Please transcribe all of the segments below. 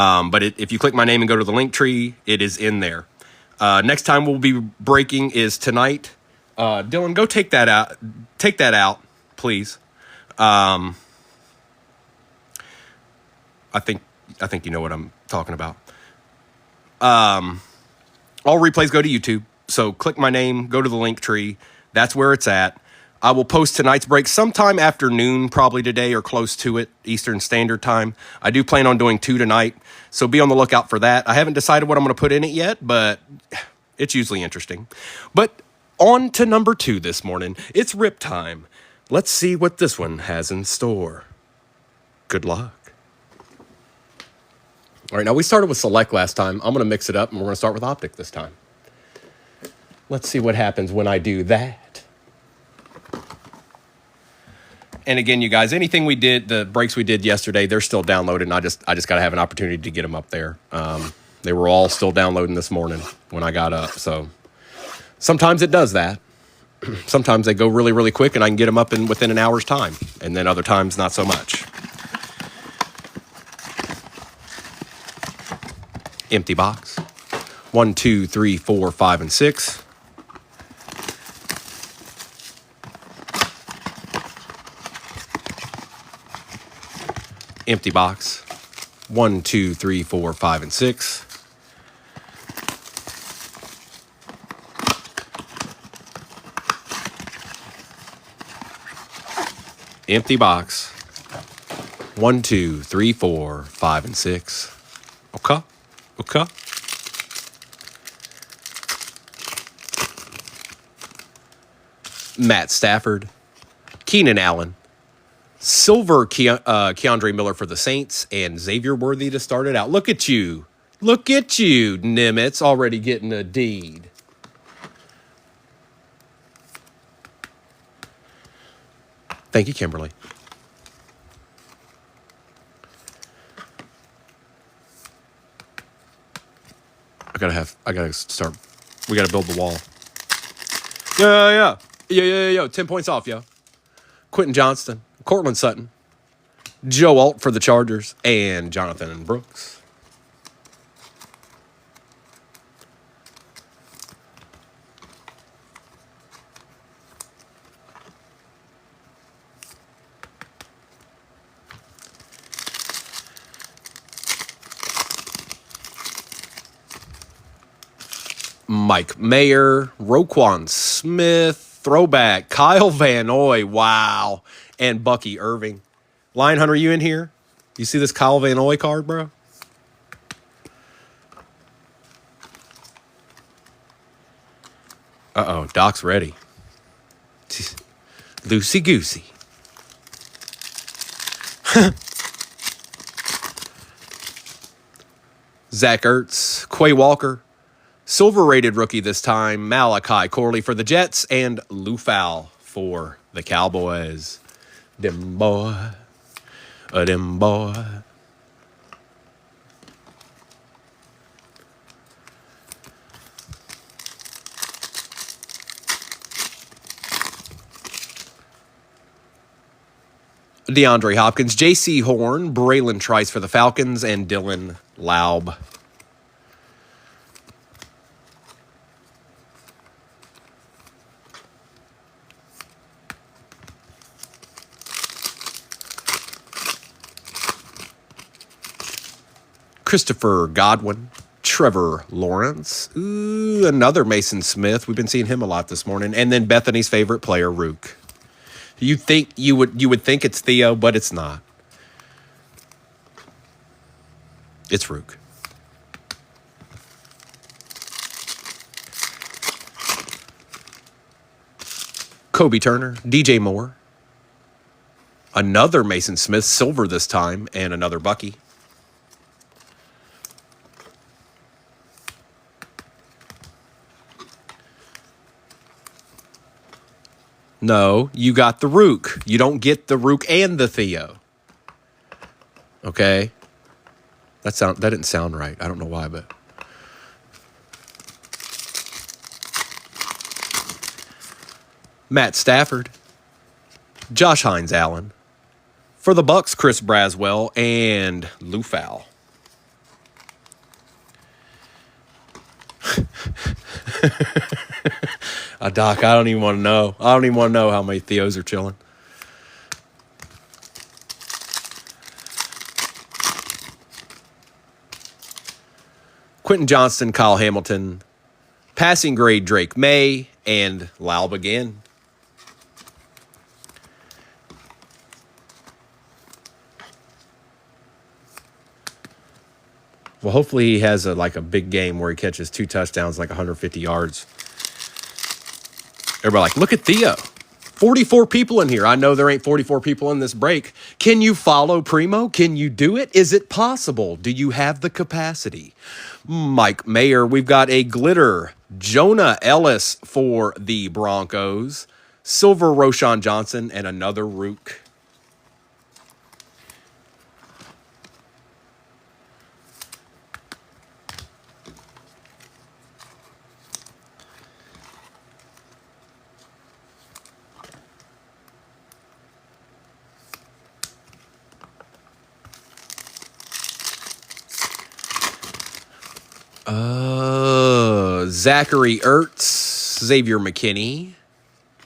But if you click my name and go to the link tree, it is in there. Next time we'll be breaking is tonight. Dylan, go take that out. Take that out, please. I think you know what I'm talking about. All replays go to YouTube. So click my name, go to the link tree. That's where it's at. I will post tonight's break sometime afternoon, probably today or close to it, Eastern Standard Time. I do plan on doing 2 tonight, so be on the lookout for that. I haven't decided what I'm going to put in it yet, but it's usually interesting. But on to number 2 this morning. It's rip time. Let's see what this one has in store. Good luck. All right, now we started with Select last time. I'm going to mix it up, and we're going to start with Optic this time. Let's see what happens when I do that. And again, you guys, anything we did, the breaks we did yesterday, they're still downloaded, and I just got to have an opportunity to get them up there. They were all still downloading this morning when I got up. So sometimes it does that. Sometimes they go really, really quick, and I can get them up within an hour's time. And then other times, not so much. Empty box. 1, 2, 3, 4, 5, and 6. Empty box. 1, 2, 3, 4, 5, and 6. Empty box. 1, 2, 3, 4, 5, and 6. Okay. Okay. Matt Stafford. Keenan Allen. Silver Keandre Miller for the Saints, and Xavier Worthy to start it out. Look at you. Look at you, Nimitz, already getting a deed. Thank you, Kimberly. I gotta start. We gotta build the wall. Yeah. 10 points off, yo. Quentin Johnston. Cortland Sutton, Joe Alt for the Chargers, and Jonathan Brooks. Mike Mayer, Roquan Smith, throwback, Kyle Van Noy, wow, and Bucky Irving. Lion Hunter, you in here? You see this Kyle Van Noy card, bro? Uh-oh, Doc's ready. Loosey-goosey. Zach Ertz, Quay Walker, silver-rated rookie this time, Malachi Corley for the Jets, and Lou Fowl for the Cowboys. Dem boy. Dem boy. DeAndre Hopkins, J.C. Horn, Braylon Trice for the Falcons, and Dylan Laub. Christopher Godwin, Trevor Lawrence, another Mason Smith. We've been seeing him a lot this morning. And then Bethany's favorite player, Rook. You would think it's Theo, but it's not. It's Rook. Kobe Turner, DJ Moore. Another Mason Smith, silver this time, and another Bucky. No, you got the Rook. You don't get the Rook and the Theo. Okay? That didn't sound right. I don't know why, but... Matt Stafford. Josh Hines Allen. For the Bucks, Chris Braswell and Lou Fowl. Doc, I don't even want to know. I don't even want to know how many Theos are chilling. Quentin Johnston, Kyle Hamilton, passing grade Drake May, and Laub again. Well, hopefully he has a big game where he catches 2 touchdowns, like 150 yards. Everybody like, look at Theo. 44 people in here. I know there ain't 44 people in this break. Can you follow Primo? Can you do it? Is it possible? Do you have the capacity? Mike Mayer, we've got a glitter. Jonah Ellis for the Broncos. Silver Roshan Johnson, and another Rook. Zachary Ertz, Xavier McKinney,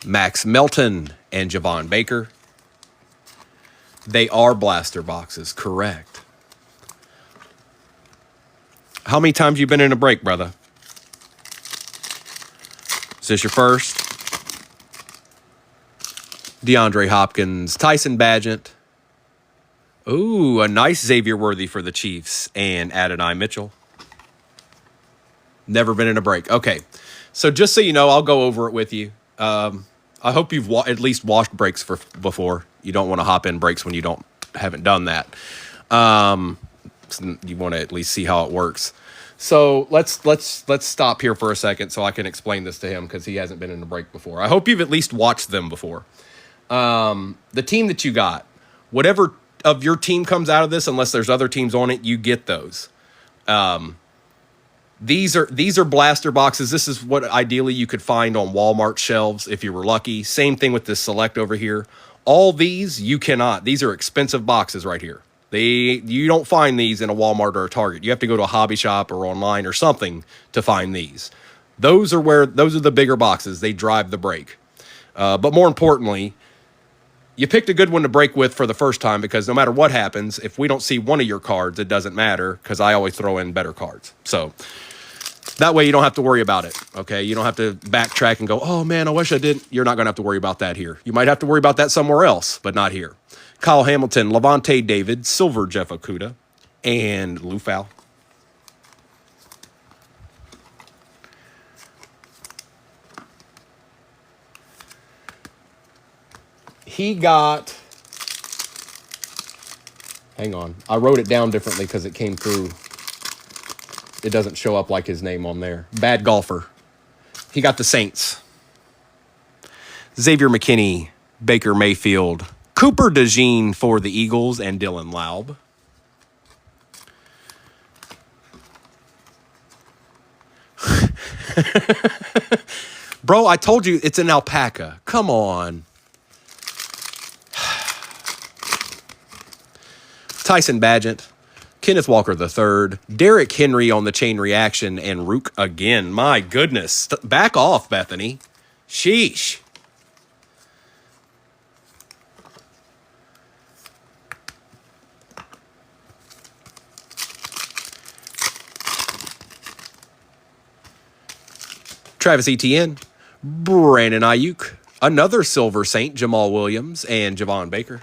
Max Melton, and Javon Baker. They are blaster boxes, correct. How many times you been in a break, brother? Is this your first? DeAndre Hopkins, Tyson Bagent. Ooh, a nice Xavier Worthy for the Chiefs, and Adonai Mitchell. Never been in a break. Okay, so just so you know, I'll go over it with you. I hope you've at least watched breaks before. You don't want to hop in breaks when you haven't done that. You want to at least see how it works. So let's stop here for a second so I can explain this to him because he hasn't been in a break before. I hope you've at least watched them before. The team that you got, whatever of your team comes out of this, unless there's other teams on it, you get those. These are blaster boxes. This is what ideally you could find on Walmart shelves if you were lucky. Same thing with this select over here. All these you cannot. These are expensive boxes right here. You don't find these in a Walmart or a Target. You have to go to a hobby shop or online or something to find these. Those are the bigger boxes. They drive the break. But more importantly, you picked a good one to break with for the first time because no matter what happens, if we don't see one of your cards, it doesn't matter because I always throw in better cards. So that way you don't have to worry about it, okay? You don't have to backtrack and go, oh, man, I wish I didn't. You're not going to have to worry about that here. You might have to worry about that somewhere else, but not here. Kyle Hamilton, Levante David, Silver Jeff Okudah, and Lou Fowl. He got... Hang on. I wrote it down differently because it came through. It doesn't show up like his name on there. Bad golfer. He got the Saints. Xavier McKinney, Baker Mayfield, Cooper DeJean for the Eagles, and Dylan Laub. Bro, I told you it's an alpaca. Come on. Tyson Bagent, Kenneth Walker III, Derrick Henry on the chain reaction, and Rook again. My goodness. Back off, Bethany. Sheesh. Travis Etienne, Brandon Ayuk, another Silver Saint, Jamal Williams, and Javon Baker.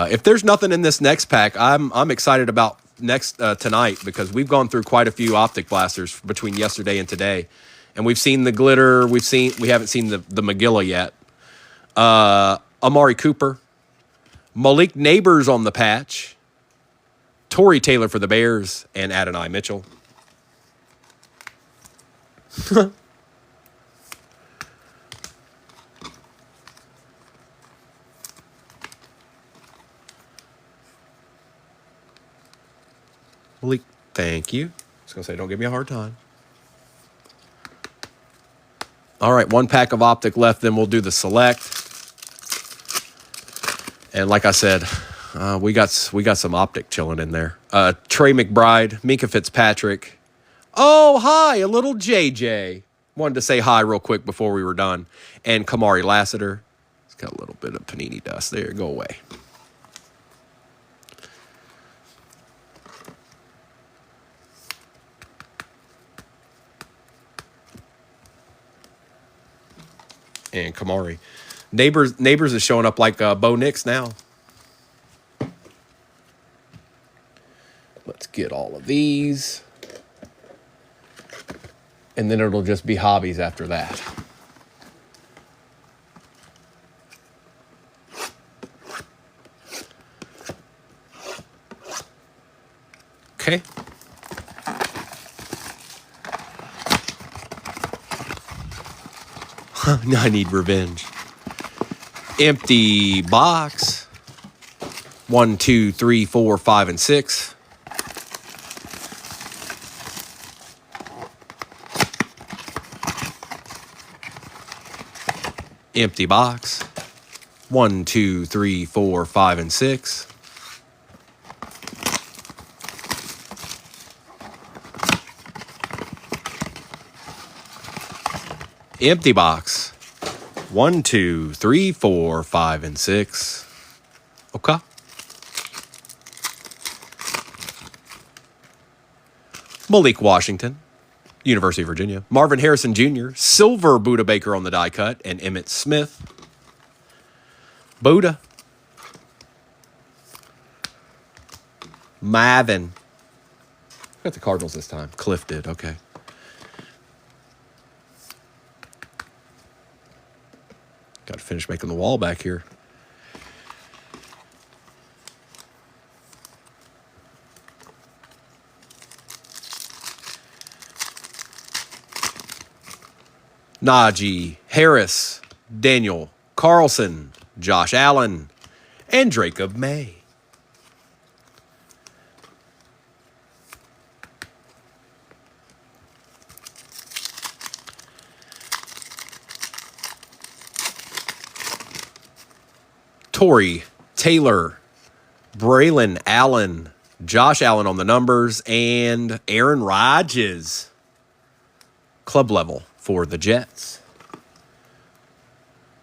If there's nothing in this next pack, I'm excited about tonight because we've gone through quite a few optic blasters between yesterday and today, and we've seen the glitter. We haven't seen the Magilla yet. Amari Cooper, Malik Neighbors on the patch, Torrey Taylor for the Bears, and Adonai Mitchell. Malik, thank you. I was going to say, don't give me a hard time. All right, one pack of optic left, then we'll do the select. And like I said, We got some optic chilling in there. Trey McBride, Minka Fitzpatrick. Oh, hi, a little JJ. Wanted to say hi real quick before we were done. And Kamari Lassiter. It's got a little bit of panini dust there. Go away. And Kamari. Neighbors is showing up like Bo Nix now. Let's get all of these. And then it'll just be hobbies after that. Okay. I need revenge. Empty box. 1, 2, 3, 4, 5, and 6. Empty box. 1, 2, 3, 4, 5, and 6. Empty box. 1, 2, 3, 4, 5, and 6. Okay. Malik Washington, University of Virginia. Marvin Harrison Jr., silver Buda Baker on the die cut, and Emmitt Smith. Buda. Mavin. Got the Cardinals this time. Cliff did, okay. Got to finish making the wall back here. Najee Harris, Daniel Carlson, Josh Allen, and Jacob May. Torrey Taylor, Braylon Allen, Josh Allen on the numbers, and Aaron Rodgers. Club level for the Jets.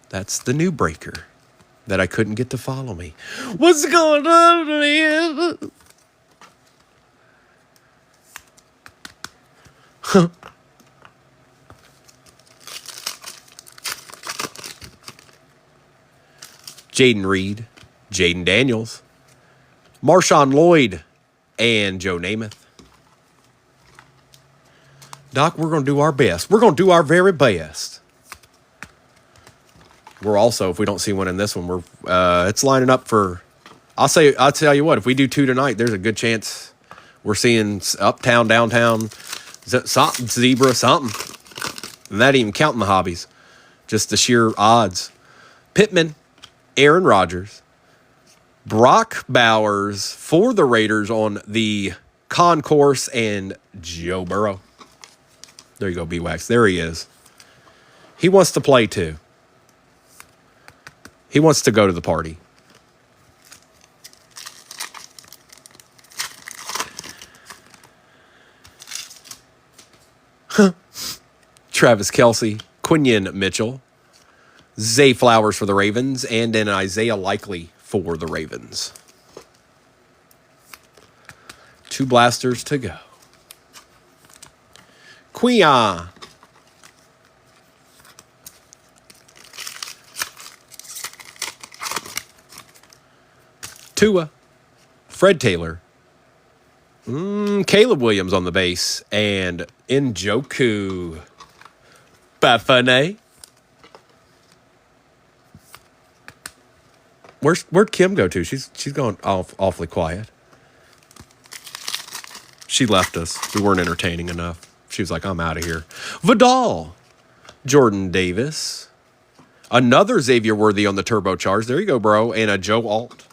That's the new breaker that I couldn't get to follow me. What's going on, man? Jaden Reed, Jaden Daniels, Marshawn Lloyd, and Joe Namath. Doc, we're going to do our best. We're going to do our very best. We're also, if we don't see one in this one, it's lining up for. I'll tell you what. If we do 2 tonight, there's a good chance we're seeing uptown, downtown, something, zebra, something. And that ain't even counting the hobbies, just the sheer odds. Pittman, Aaron Rodgers, Brock Bowers for the Raiders on the concourse, and Joe Burrow. There you go, B-Wax. There he is. He wants to play too. He wants to go to the party. Travis Kelce, Quinion Mitchell, Zay Flowers for the Ravens, and an Isaiah Likely for the Ravens. 2 blasters to go. Quia. Tua. Fred Taylor. Caleb Williams on the base. And Njoku. Bafane. Where'd Kim go to? She's going awfully quiet. She left us. We weren't entertaining enough. She was like, I'm out of here. Vidal. Jordan Davis. Another Xavier Worthy on the turbocharge. There you go, bro. And a Joe Alt.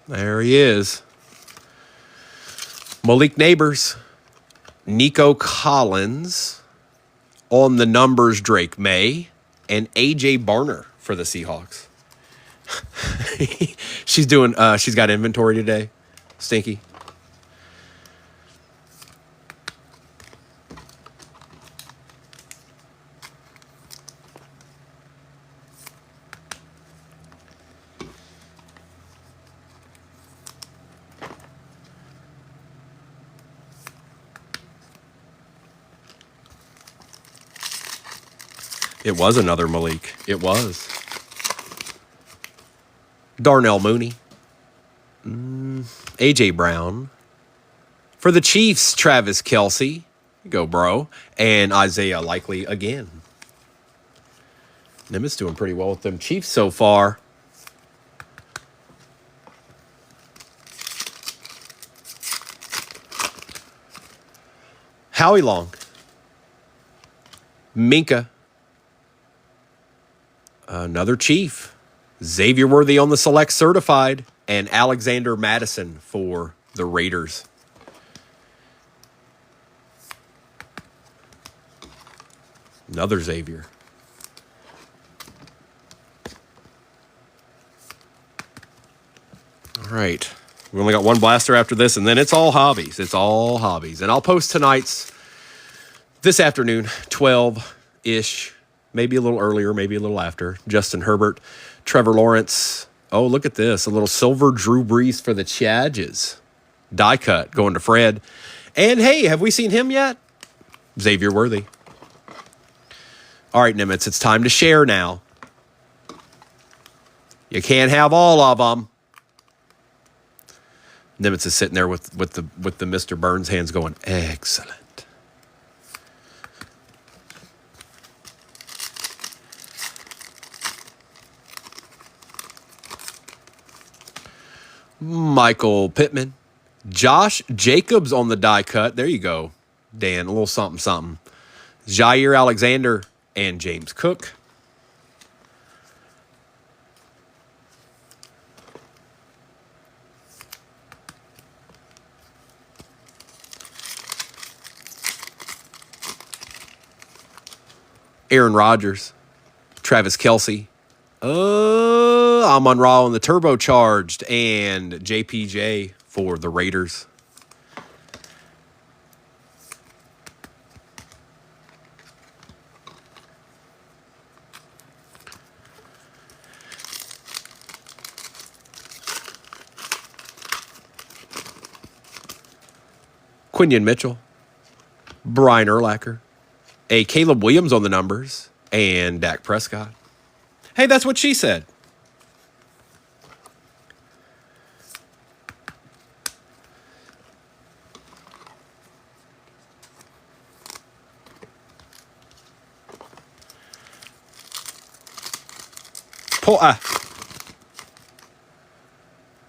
There he is. Malik Neighbors. Nico Collins. On the numbers, Drake May. And A.J. Barner for the Seahawks. She's got inventory today. Stinky. It was another Malik. It was. Darnell Mooney. A.J. Brown. For the Chiefs, Travis Kelce. Go, bro. And Isaiah Likely again. Nimitz doing pretty well with them Chiefs so far. Howie Long. Minka. Another Chief. Xavier Worthy on the select certified. And Alexander Madison for the Raiders. Another Xavier. All right. We only got one blaster after this, and then it's all hobbies. It's all hobbies. And I'll post tonight's this afternoon, 12-ish. Maybe a little earlier, maybe a little after. Justin Herbert, Trevor Lawrence. Oh, look at this. A little silver Drew Brees for the Chargers. Die cut going to Fred. And, hey, have we seen him yet? Xavier Worthy. All right, Nimitz, it's time to share now. You can't have all of them. Nimitz is sitting there with the Mr. Burns hands going, excellent. Michael Pittman. Josh Jacobs on the die cut. There you go, Dan. A little something, something. Jair Alexander and James Cook. Aaron Rodgers. Travis Kelce. Amon-Ra on the turbocharged, and JPJ for the Raiders. Quinion Mitchell, Brian Urlacher, a Caleb Williams on the numbers, and Dak Prescott. Hey, that's what she said.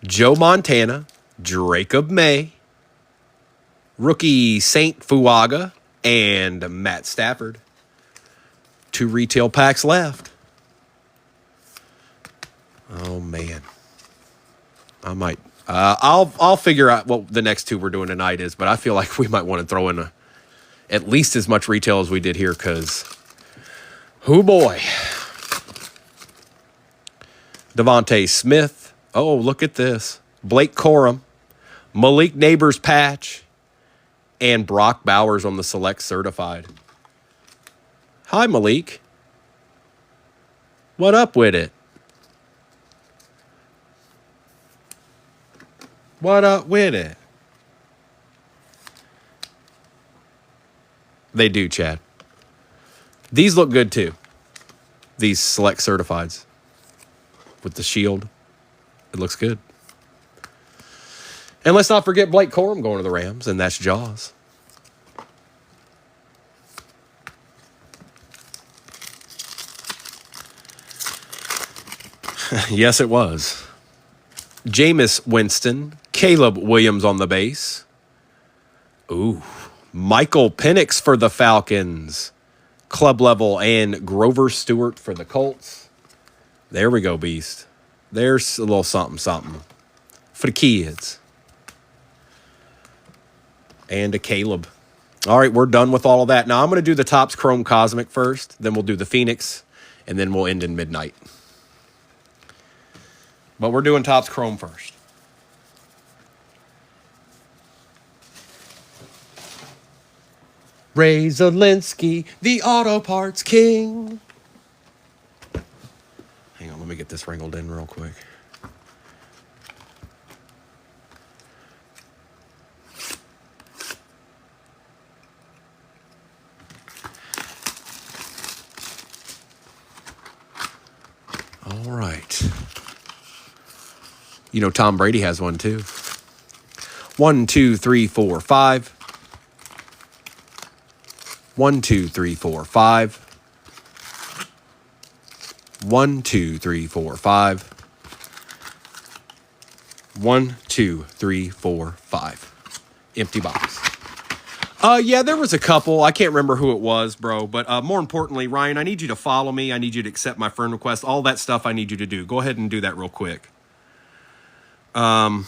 Joe Montana, Jacob May, rookie Saint Fuaga, and Matt Stafford. 2 retail packs left. Oh man, I might. I'll figure out what the next 2 we're doing tonight is, but I feel like we might want to throw in at least as much retail as we did here, because, oh boy. Devontae Smith. Oh, look at this. Blake Corum. Malik Neighbors patch. And Brock Bowers on the select certified. Hi, Malik. What up with it? What up with it? They do, Chad. These look good, too. These select certifieds. With the shield. It looks good. And let's not forget Blake Corum going to the Rams, and that's Jaws. Yes, it was. Jameis Winston, Caleb Williams on the base. Ooh, Michael Penix for the Falcons. Club level, and Grover Stewart for the Colts. There we go, Beast. There's a little something, something. for the kids. And a Caleb. All right, we're done with all of that. Now I'm going to do the Topps Chrome Cosmic first. Then we'll do the Phoenix. And then we'll end in midnight. But we're doing Topps Chrome first. Ray Zielinski, the auto parts king. Hang on, let me get this wrinkled in real quick. All right. You know, Tom Brady has one too. 1, 2, 3, 4, 5. 1, 2, 3, 4, 5. 1, 2, 3, 4, 5. 1, 2, 3, 4, 5. Empty box. Yeah, there was a couple. I can't remember who it was, bro. But more importantly, Ryan, I need you to follow me. I need you to accept my friend request. All that stuff I need you to do. Go ahead and do that real quick. Hang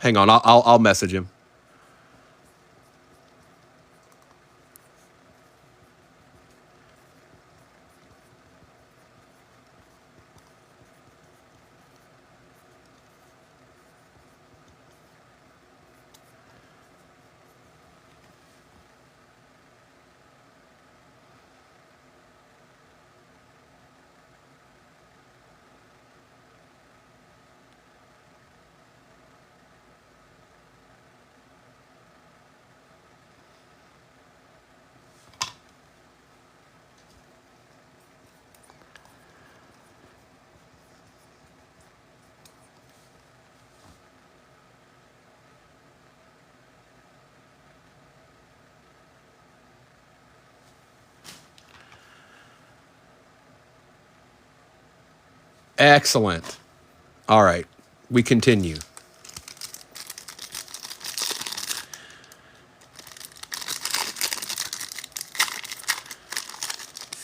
on. I'll message him. Excellent. All right. We continue.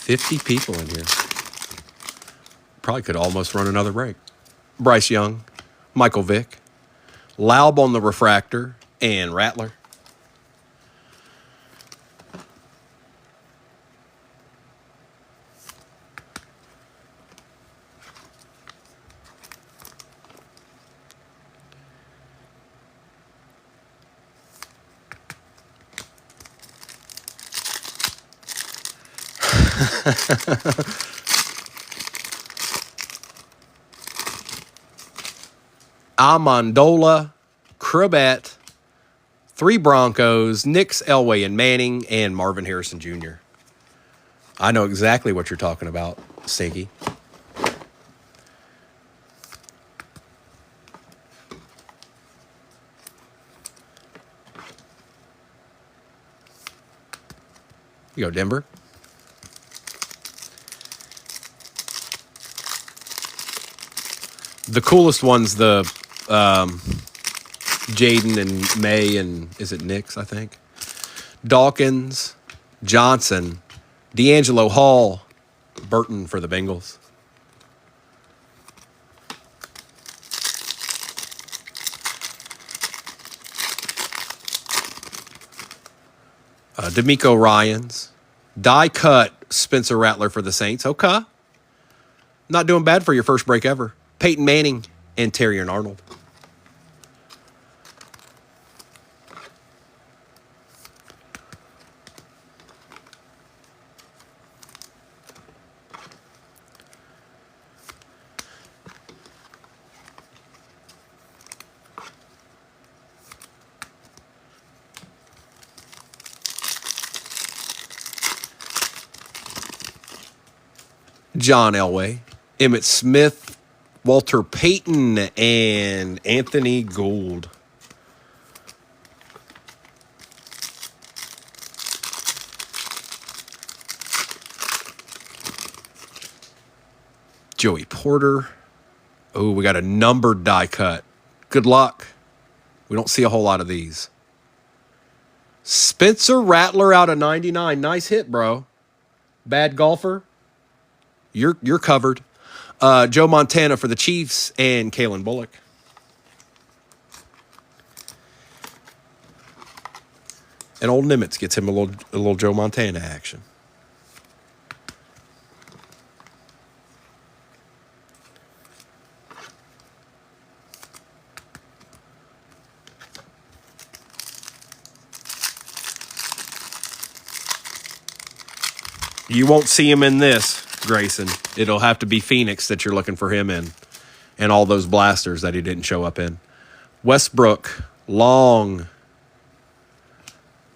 $50 people in here. Probably could almost run another break. Bryce Young, Michael Vick, Laub on the refractor, and Rattler. Amendola, Crabette, 3 Broncos, Nix, Elway, and Manning, and Marvin Harrison Jr. I know exactly what you're talking about, Stinky. You go, Denver. The coolest one's the Jaden and May and is it Nix, I think? Dawkins, Johnson, D'Angelo Hall, Burton for the Bengals. D'Amico Ryans, die cut Spencer Rattler for the Saints. Okay. Not doing bad for your first break ever. Peyton Manning and Terry and Arnold. John Elway, Emmitt Smith, Walter Payton, and Anthony Gould. Joey Porter. Oh, we got a numbered die cut. Good luck. We don't see a whole lot of these. Spencer Rattler out of 99. Nice hit, bro. Bad golfer. You're covered. Joe Montana for the Chiefs, and Kalen Bullock. And old Nimitz gets him a little Joe Montana action. You won't see him in this, Grayson. It'll have to be Phoenix that you're looking for him in. And all those blasters that he didn't show up in. Westbrook, Long,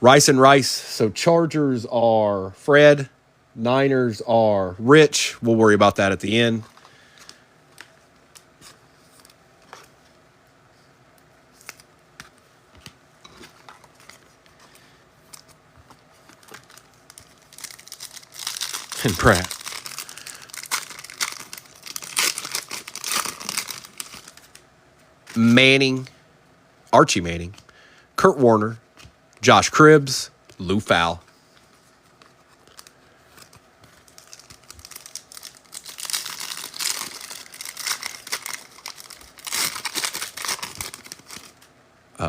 Rice and Rice. So Chargers are Fred. Niners are Rich. We'll worry about that at the end. And Pratt. Manning, Archie Manning, Kurt Warner, Josh Cribbs, Lou Fowl.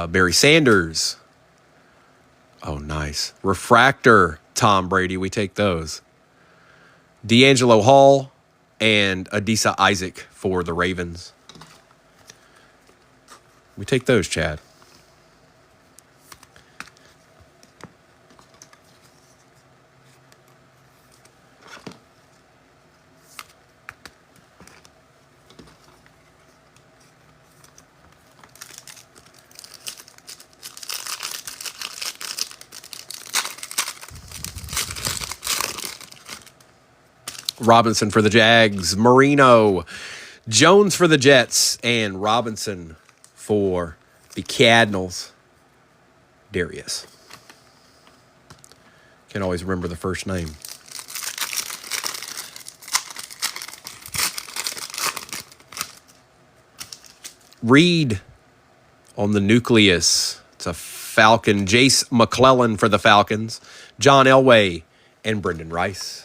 Barry Sanders. Oh, nice. Refractor, Tom Brady. We take those. D'Angelo Hall and Adisa Isaac for the Ravens. We take those, Chad. Robinson for the Jags, Marino, Jones for the Jets, and Robinson for the Cardinals, Darius. Can't always remember the first name. Reed on the nucleus. It's a Falcon. Jace McClellan for the Falcons, John Elway, and Brendan Rice.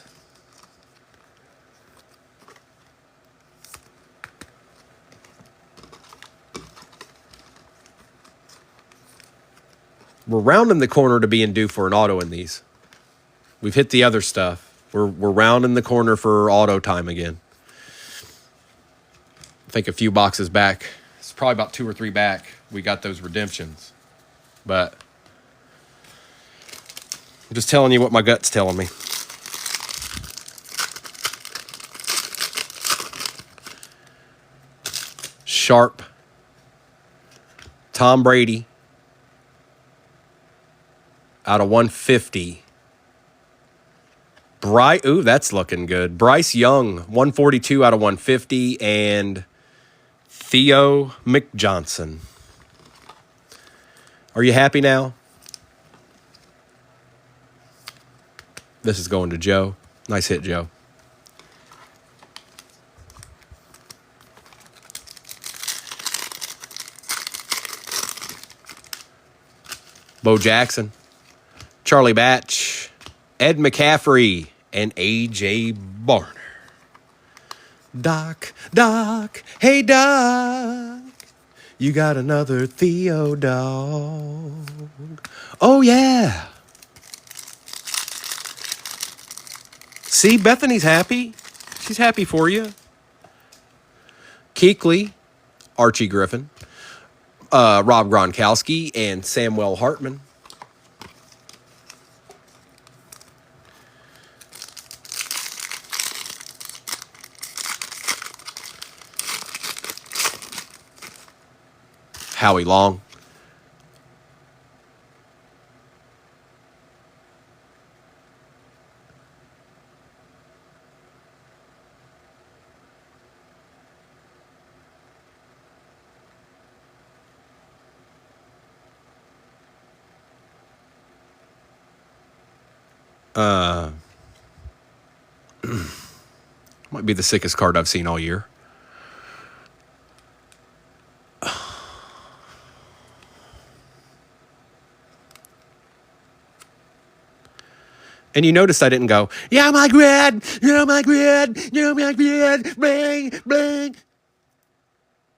We're rounding the corner to being due for an auto in these. We've hit the other stuff. We're rounding the corner for auto time again. I think a few boxes back, it's probably about 2 or 3 back, we got those redemptions. But I'm just telling you what my gut's telling me. Sharp, Tom Brady, out of 150. Ooh, that's looking good. Bryce Young, 142 out of 150. And Theo McJohnson. Are you happy now? This is going to Joe. Nice hit, Joe. Bo Jackson, Charlie Batch, Ed McCaffrey, and A.J. Barner. Doc, hey Doc, you got another Theo dog. Oh, yeah. See, Bethany's happy. She's happy for you. Keekly, Archie Griffin, Rob Gronkowski, and Samuel Hartman. Howie Long. Might be the sickest card I've seen all year. And you notice I didn't go, yeah, my grid, you're my grid, you're my grid, bling, bling.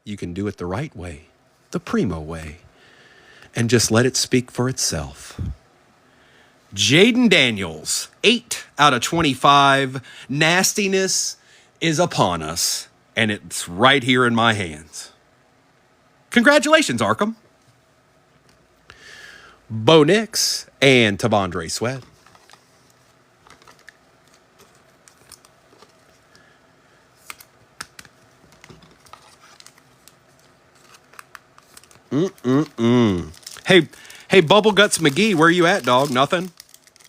You can do it the right way, the primo way, and just let it speak for itself. Jaden Daniels, 8 out of 25. Nastiness is upon us, and it's right here in my hands. Congratulations, Arkham. Bo Nix and Tavondre Sweat. Hey, Bubble Guts McGee, where you at, dog? Nothing.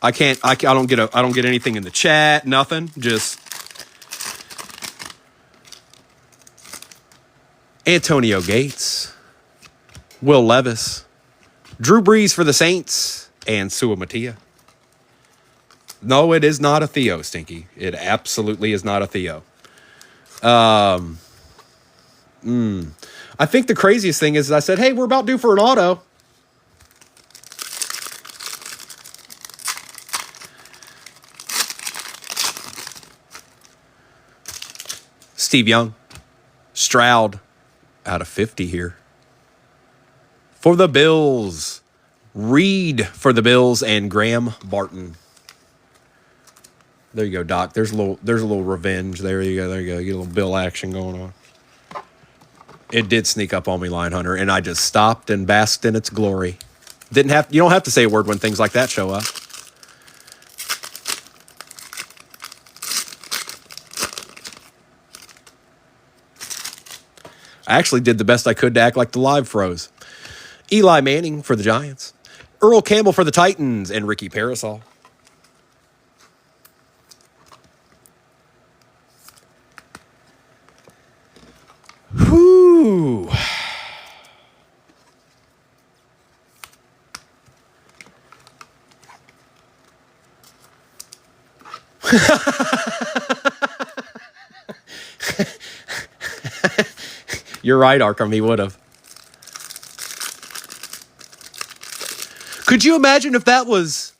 I don't get anything in the chat. Nothing. Just Antonio Gates, Will Levis, Drew Brees for the Saints, and Sua Matia. No, it is not a Theo, Stinky. It absolutely is not a Theo. I think the craziest thing is I said, hey, we're about due for an auto. Steve Young, Stroud, out of 50 here. For the Bills, Reed for the Bills and Graham Barton. There you go, Doc. There's a little revenge. There you go. You get a little Bill action going on. It did sneak up on me, Lion Hunter, and I just stopped and basked in its glory. You don't have to say a word when things like that show up. I actually did the best I could to act like the live froze. Eli Manning for the Giants. Earl Campbell for the Titans and Ricky Parasol. Whoo. You're right, Arkham. He would have. Could you imagine if that was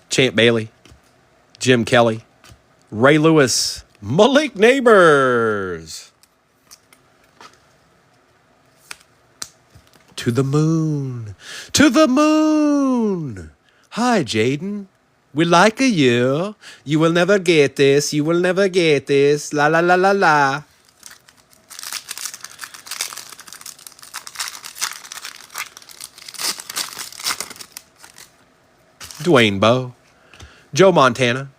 Champ Bailey, Jim Kelly, Ray Lewis, Malik Neighbors? To the moon. To the moon. Hi, Jaden. We like you. You will never get this. You will never get this. La la la la la. Dwayne Bowe. Joe Montana.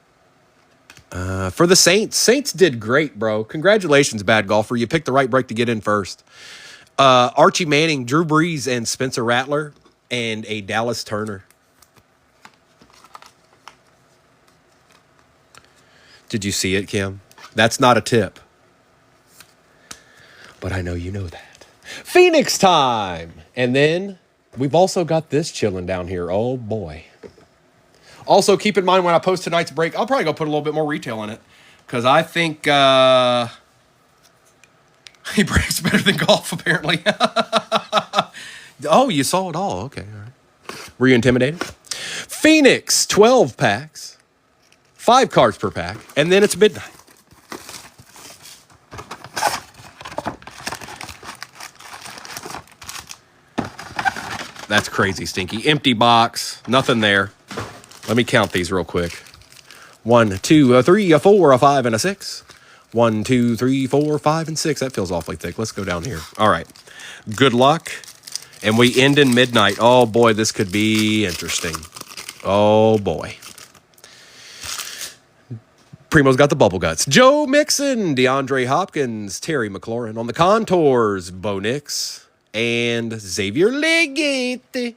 For the Saints. Saints did great, bro. Congratulations, bad golfer. You picked the right break to get in first. Archie Manning, Drew Brees, and Spencer Rattler, and a Dallas Turner. Did you see it, Kim? That's not a tip. But I know you know that. Phoenix time! And then we've also got this chilling down here. Oh, boy. Also, keep in mind when I post tonight's break, I'll probably go put a little bit more retail in it. Because I think he breaks better than golf, apparently. Oh, you saw it all. Okay, all right. Were you intimidated? Phoenix, 12 packs. 5 cards per pack, and then it's midnight. That's crazy, Stinky. Empty box, nothing there. Let me count these real quick. 1, 2, 3, 4, 5, and a 6. 1, 2, 3, 4, 5, and 6. That feels awfully thick. Let's go down here. All right. Good luck. And we end in midnight. Oh, boy, this could be interesting. Oh, boy. Primo's got the bubble guts. Joe Mixon, DeAndre Hopkins, Terry McLaurin. On the contours, Bo Nix, and Xavier Legate.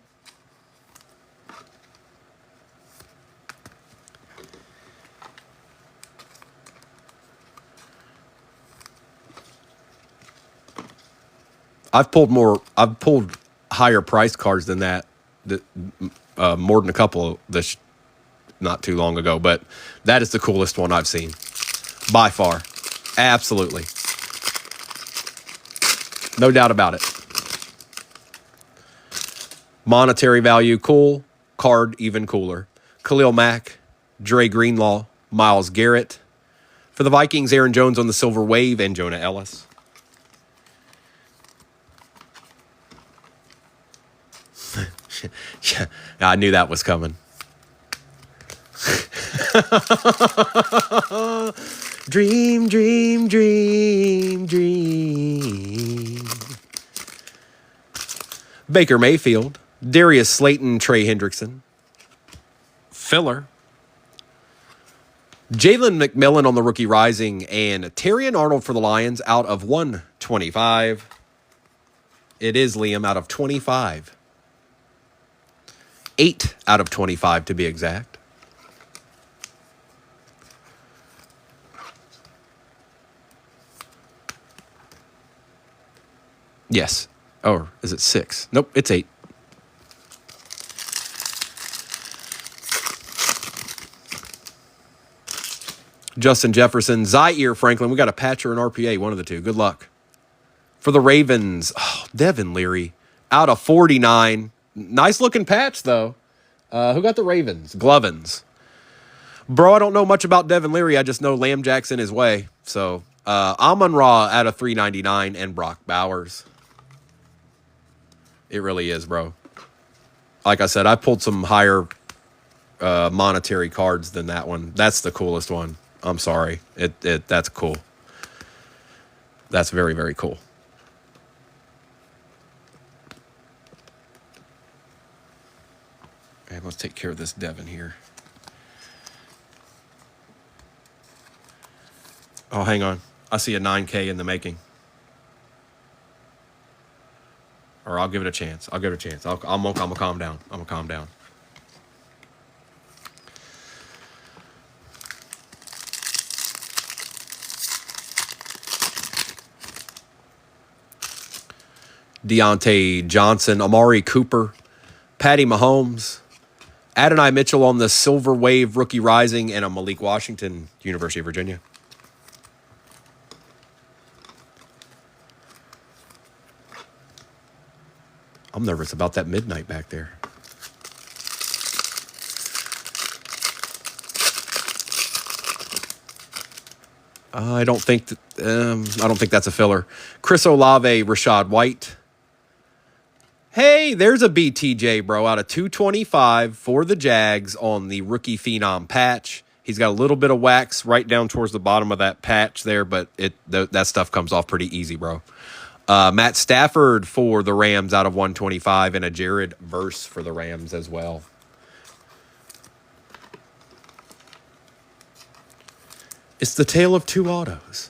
I've pulled higher price cards than that more than a couple this not too long ago, but that is the coolest one I've seen by far. Absolutely. No doubt about it. Monetary value, cool. Card, even cooler. Khalil Mack, Dre Greenlaw, Myles Garrett. For the Vikings, Aaron Jones on the Silver Wave, and Jonah Ellis. Yeah, I knew that was coming. Dream, dream, dream, dream. Baker Mayfield, Darius Slayton, Trey Hendrickson. Filler. Jalen McMillan on the Rookie Rising, and Terrion Arnold for the Lions out of 125. It is Liam out of 25. 8 out of 25 to be exact. Yes. Or is it 6? Nope, it's 8. Justin Jefferson, Zaire Franklin. We got a patch or an RPA, one of the two. Good luck. For the Ravens, Devin Leary out of 49. Nice looking patch, though. Who got the Ravens? Glovins. Bro, I don't know much about Devin Leary. I just know Lamb Jack's in his way. So, Amon-Ra out of 399 and Brock Bowers. It really is, bro. Like I said, I pulled some higher monetary cards than that one. That's the coolest one. I'm sorry. That's cool. That's very, very cool. And let's take care of this Devin here. Oh, hang on. I see a 9K in the making. Or I'll give it a chance. I'm gonna calm down. I'm gonna calm down. Deontay Johnson, Amari Cooper, Patty Mahomes, Adonai Mitchell on the Silver Wave Rookie Rising, and a Malik Washington, University of Virginia. I'm nervous about that midnight back there. I don't think that's a filler. Chris Olave, Rashad White. Hey, there's a BTJ, bro, out of 225 for the Jags on the Rookie Phenom patch. He's got a little bit of wax right down towards the bottom of that patch there, but that stuff comes off pretty easy, bro. Matt Stafford for the Rams out of 125, and a Jared Verse for the Rams as well. It's the tale of two autos.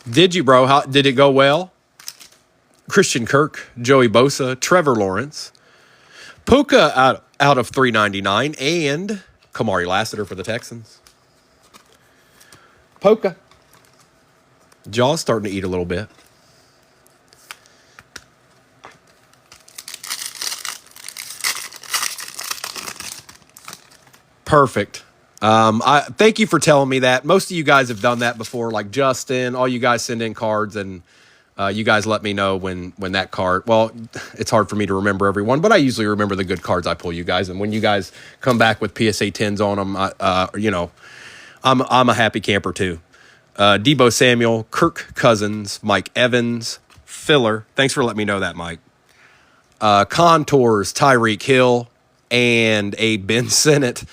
Did you, bro? How did it go? Well, Christian Kirk, Joey Bosa, Trevor Lawrence, Puka out of 399, and Kamari Lassiter for the Texans. Puka. Jaw's starting to eat a little bit. Perfect. I thank you for telling me that. Most of you guys have done that before, like Justin. All you guys send in cards, and you guys let me know when that card. Well, it's hard for me to remember everyone, but I usually remember the good cards I pull you guys. And when you guys come back with PSA 10s on them, I'm a happy camper too. Deebo Samuel, Kirk Cousins, Mike Evans, Filler. Thanks for letting me know that, Mike. Contours, Tyreek Hill, and a Ben Sinnott.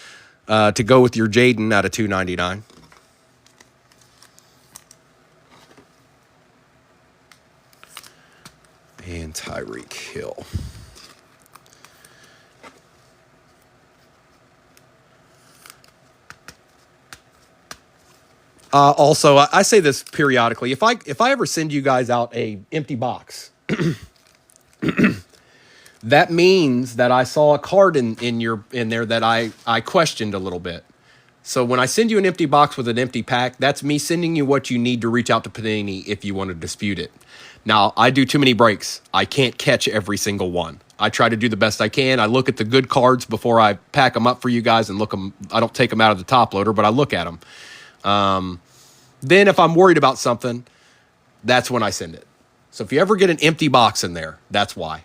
To go with your Jaden out of 299. And Tyreek Hill. Also, I say this periodically. If I ever send you guys out a empty box, that means that I saw a card in there that I questioned a little bit. So when I send you an empty box with an empty pack, that's me sending you what you need to reach out to Panini if you want to dispute it. Now, I do too many breaks. I can't catch every single one. I try to do the best I can. I look at the good cards before I pack them up for you guys and look them. I don't take them out of the top loader, but I look at them. Then if I'm worried about something, that's when I send it. So if you ever get an empty box in there, that's why.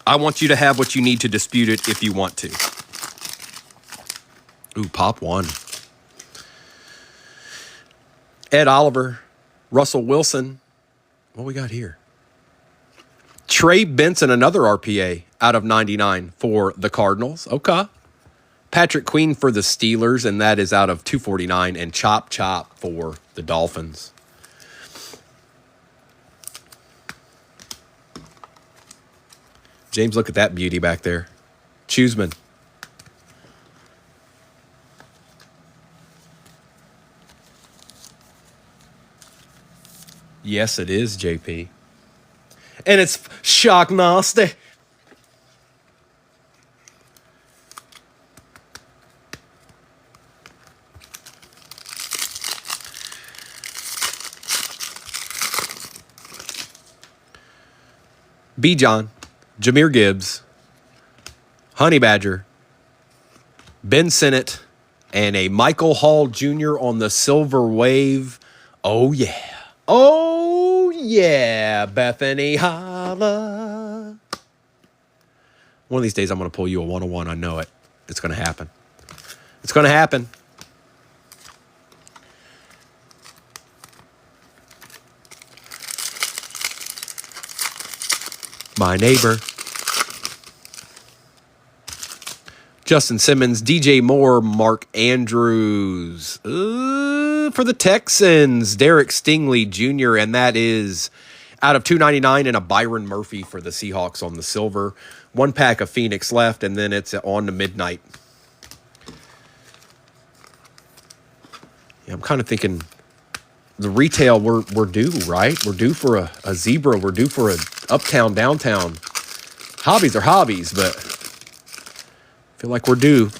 I want you to have what you need to dispute it if you want to. Ooh, pop one. Ed Oliver, Russell Wilson. What we got here? Trey Benson, another RPA out of 99 for the Cardinals. Okay. Patrick Queen for the Steelers, and that is out of 249. And Chop Chop for the Dolphins. James, look at that beauty back there. Cheeseman. Yes, it is, JP. And it's shock nasty. B. John, Jahmyr Gibbs, Honey Badger, Ben Sinnott, and a Michael Hall Jr. on the Silver Wave. Oh, yeah. Oh, yeah, Bethany Holla. One of these days, I'm going to pull you a 101. I know it. It's going to happen. It's going to happen. My neighbor. Justin Simmons, DJ Moore, Mark Andrews. For the Texans, Derek Stingley Jr., and that is out of 299, and a Byron Murphy for the Seahawks on the silver. One pack of Phoenix left, and then it's on to midnight. Yeah, I'm kind of thinking the retail, we're due, right? We're due for a zebra. We're due for a uptown, downtown. Hobbies are hobbies, but I feel like we're due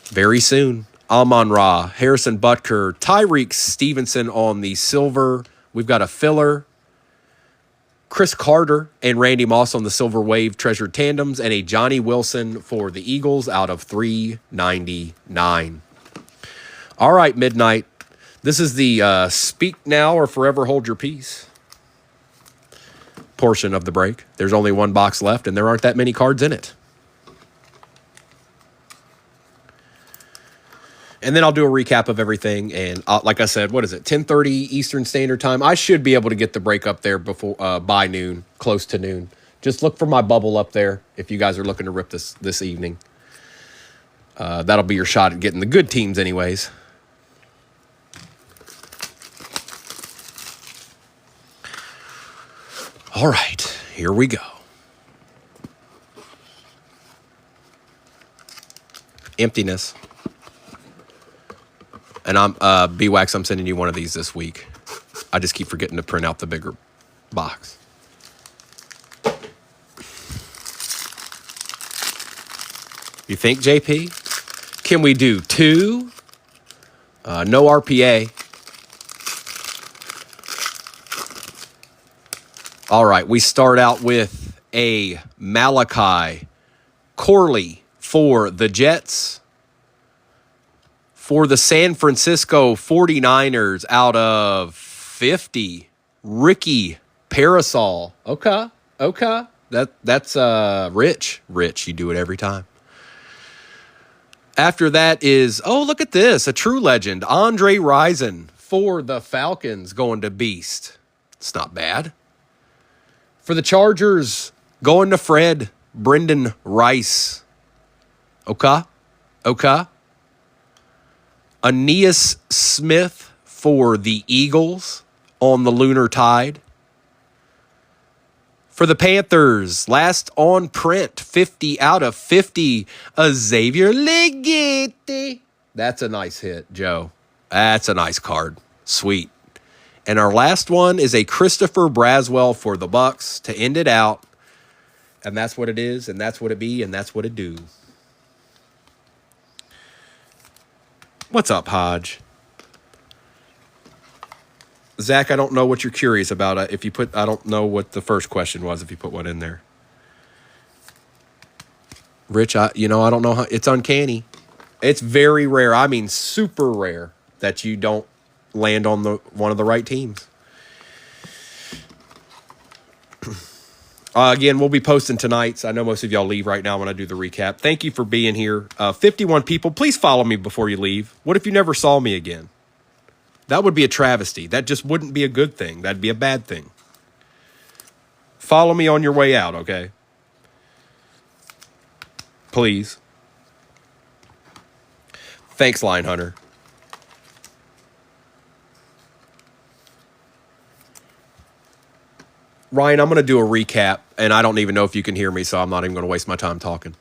very soon. Amon-Ra, Harrison Butker, Tyreek Stevenson on the silver. We've got a filler. Chris Carter and Randy Moss on the Silver Wave Treasured Tandems, and a Johnny Wilson for the Eagles out of 399. All right, midnight. This is the Speak Now or Forever Hold Your Peace portion of the break. There's only one box left, and there aren't that many cards in it. And then I'll do a recap of everything. And like I said, what is it, 10:30 Eastern Standard Time? I should be able to get the break up there before by noon, close to noon. Just look for my bubble up there if you guys are looking to rip this evening. That'll be your shot at getting the good teams anyways. All right, here we go. Emptiness. And B-Wax, I'm sending you one of these this week. I just keep forgetting to print out the bigger box. You think, JP? Can we do two? No RPA. All right, we start out with a Malachi Corley for the Jets. For the San Francisco 49ers out of 50, Ricky Parasol. Okay. That's Rich. Rich, you do it every time. After that is, oh, look at this, a true legend, Andre Rison for the Falcons going to Beast. It's not bad. For the Chargers, going to Fred, Brendan Rice. Okay. Aeneas Smith for the Eagles on the Lunar Tide. For the Panthers, last on print, 50 out of 50, Xavier Leggett. That's a nice hit, Joe. That's a nice card. Sweet. And our last one is a Christopher Braswell for the Bucks to end it out. And that's what it is, and that's what it be, and that's what it do. What's up, Hodge? Zach, I don't know what you're curious about. If you put, I don't know what the first question was if you put one in there. Rich, I don't know how. It's uncanny. It's very rare. I mean, super rare that you don't land on one of the right teams. Again, we'll be posting tonight's. I know most of y'all leave right now when I do the recap. Thank you for being here. 51 people. Please follow me before you leave. What if you never saw me again? That would be a travesty. That just wouldn't be a good thing. That'd be a bad thing. Follow me on your way out, okay? Please. Thanks, Line Hunter. Ryan, I'm going to do a recap, and I don't even know if you can hear me, so I'm not even going to waste my time talking.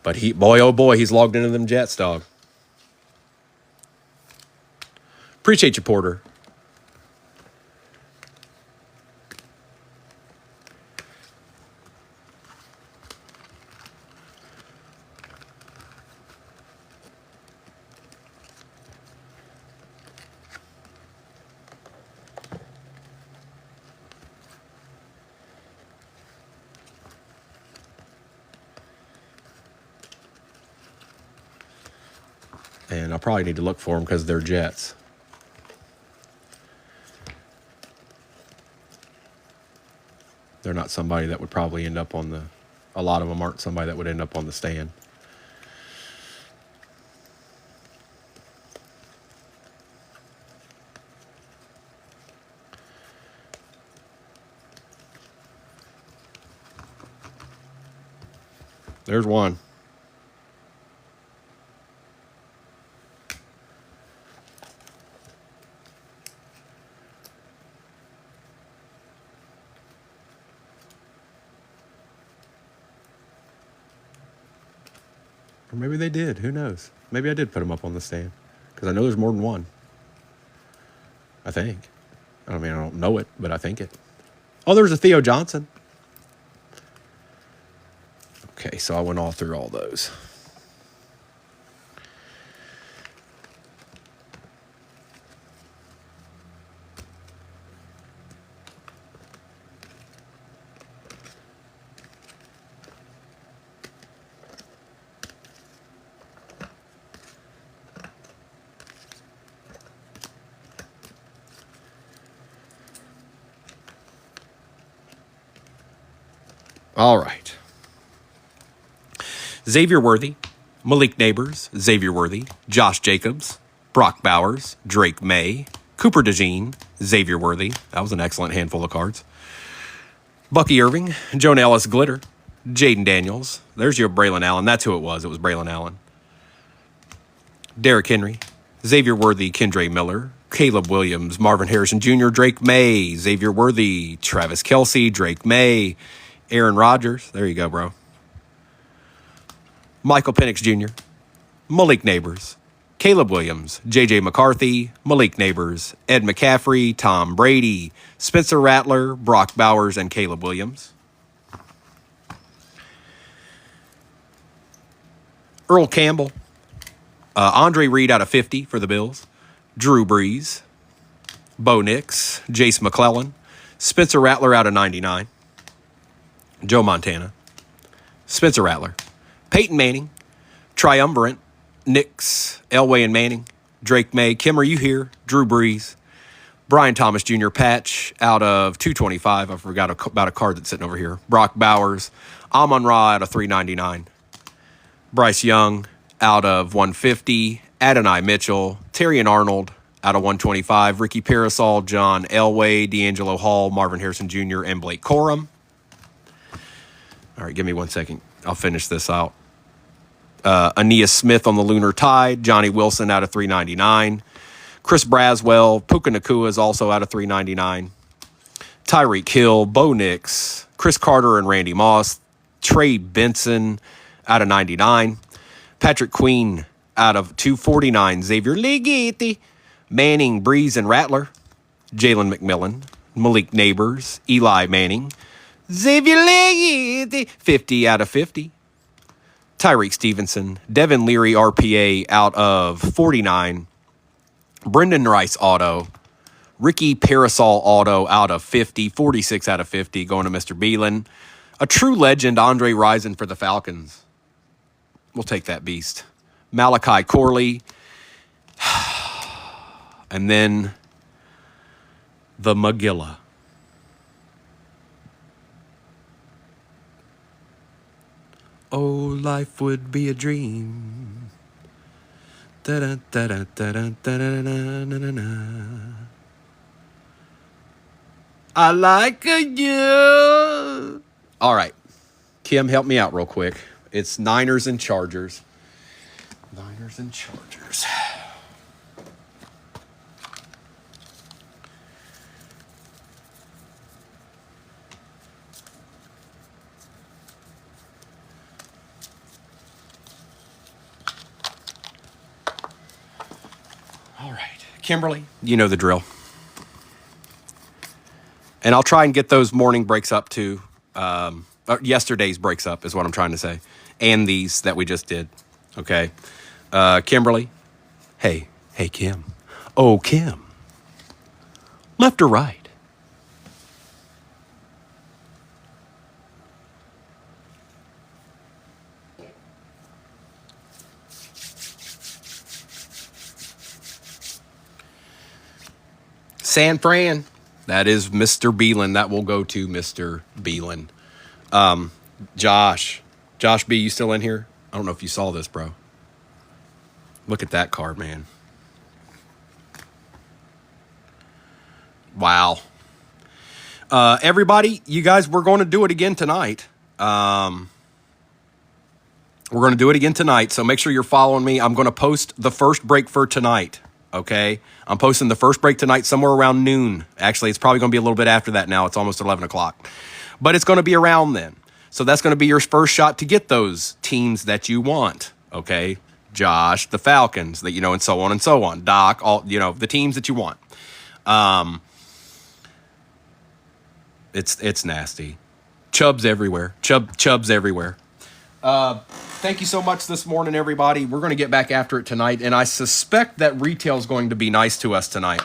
But boy, oh boy, he's logged into them Jets, dog. Appreciate you, Porter. And I'll probably need to look for them because they're Jets. They're not somebody that would probably end up on the... A lot of them aren't somebody that would end up on the stand. There's one. Or maybe they did. Who knows? Maybe I did put him up on the stand. Because I know there's more than one. I think. I mean, I don't know it, but I think it. Oh, there's a Theo Johnson. Okay, so I went all through all those. All right. Xavier Worthy, Malik Neighbors, Xavier Worthy, Josh Jacobs, Brock Bowers, Drake May, Cooper DeJean, Xavier Worthy. That was an excellent handful of cards. Bucky Irving, Jonah Ellis Glitter, Jaden Daniels. There's your Braylon Allen. That's who it was. It was Braylon Allen. Derrick Henry, Xavier Worthy, Kendre Miller, Caleb Williams, Marvin Harrison Jr., Drake May, Xavier Worthy, Travis Kelce, Drake May, Aaron Rodgers. There you go, bro. Michael Penix Jr., Malik Neighbors, Caleb Williams, J.J. McCarthy, Malik Neighbors, Ed McCaffrey, Tom Brady, Spencer Rattler, Brock Bowers, and Caleb Williams. Earl Campbell, Andre Reed out of 50 for the Bills, Drew Brees, Bo Nix, Jace McClellan, Spencer Rattler out of 99, Joe Montana, Spencer Rattler, Peyton Manning, Triumvirate, Nix, Elway and Manning, Drake May, Kim, are you here? Drew Brees, Brian Thomas Jr. patch out of 225. I forgot about a card that's sitting over here. Brock Bowers, Amon-Ra out of 399. Bryce Young out of 150. Adonai Mitchell, Terrion Arnold out of 125. Ricky Parasol, John Elway, D'Angelo Hall, Marvin Harrison Jr., and Blake Corum. All right, give me 1 second. I'll finish this out. Aeneas Smith on the Lunar Tide. Johnny Wilson out of 399. Chris Braswell. Puka Nacua is also out of 399. Tyreek Hill. Bo Nix. Chris Carter and Randy Moss. Trey Benson out of 99. Patrick Queen out of 249. Xavier Ligeti. Manning, Breeze, and Rattler. Jalen McMillan. Malik Neighbors. Eli Manning. Xavier Ligeti. 50 out of 50. Tyreek Stevenson, Devin Leary RPA out of 49. Brendan Rice auto. Ricky Parasol Auto out of 50, 46 out of 50 going to Mr. Beelan. A true legend, Andre Rison for the Falcons. We'll take that beast. Malachi Corley. And then the Magilla. Oh, life would be a dream. Da-da, da-da, da-da, da-da-da-da-da-da. I like you. All right. Kim, help me out real quick. It's Niners and Chargers. Niners and Chargers. All right. Kimberly, you know the drill. And I'll try and get those morning breaks up too. Yesterday's breaks up is what I'm trying to say. And these that we just did. Okay. Kimberly. Hey, Kim. Oh, Kim. Left or right? San Fran. That is Mr. Beelan. That will go to Mr. Beelan. Josh B, you still in here? I don't know if you saw this, bro. Look at that card, man. Wow. Everybody, you guys, we're going to do it again tonight. We're going to do it again tonight, so make sure you're following me. I'm going to post the first break for tonight, okay? I'm posting the first break tonight somewhere around noon. Actually, it's probably going to be a little bit after that now. It's almost 11 o'clock. But it's going to be around then. So that's going to be your first shot to get those teams that you want, okay? Josh, the Falcons, that and so on and so on. Doc, all the teams that you want. It's nasty. Chubbs everywhere. Chubbs everywhere. Thank you so much this morning, everybody. We're going to get back after it tonight, and I suspect that retail is going to be nice to us tonight.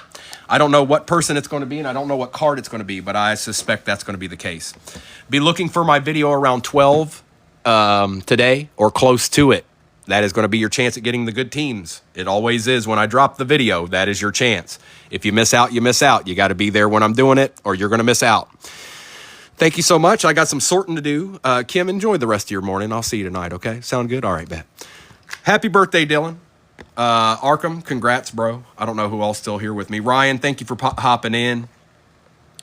I don't know what person it's going to be, and I don't know what card it's going to be, but I suspect that's going to be the case. Be looking for my video around 12 today or close to it. That is going to be your chance at getting the good teams. It always is when I drop the video. That is your chance. If you miss out, you miss out. You got to be there when I'm doing it, or you're going to miss out. Thank you so much. I got some sorting to do. Kim, enjoy the rest of your morning. I'll see you tonight, okay? Sound good? All right, bet. Happy birthday, Dylan. Arkham, congrats, bro. I don't know who all's still here with me. Ryan, thank you for hopping in.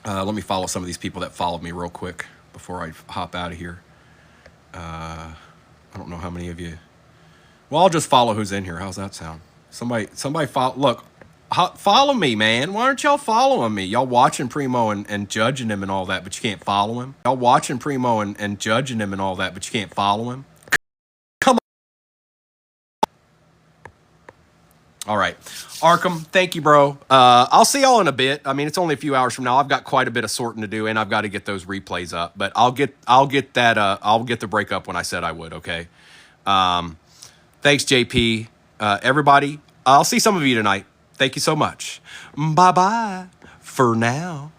Let me follow some of these people that followed me real quick before I hop out of here. I don't know how many of you. Well, I'll just follow who's in here. How's that sound? Somebody follow. Look, follow me, man. Why aren't y'all following me? Y'all watching Primo and judging him and all that, but you can't follow him. Y'all watching Primo and judging him and all that, but you can't follow him. Come on. All right. Arkham, thank you, bro. I'll see y'all in a bit. I mean, it's only a few hours from now. I've got quite a bit of sorting to do, and I've got to get those replays up. But I'll get the break up when I said I would, okay? Thanks, JP. Everybody, I'll see some of you tonight. Thank you so much. Bye-bye for now.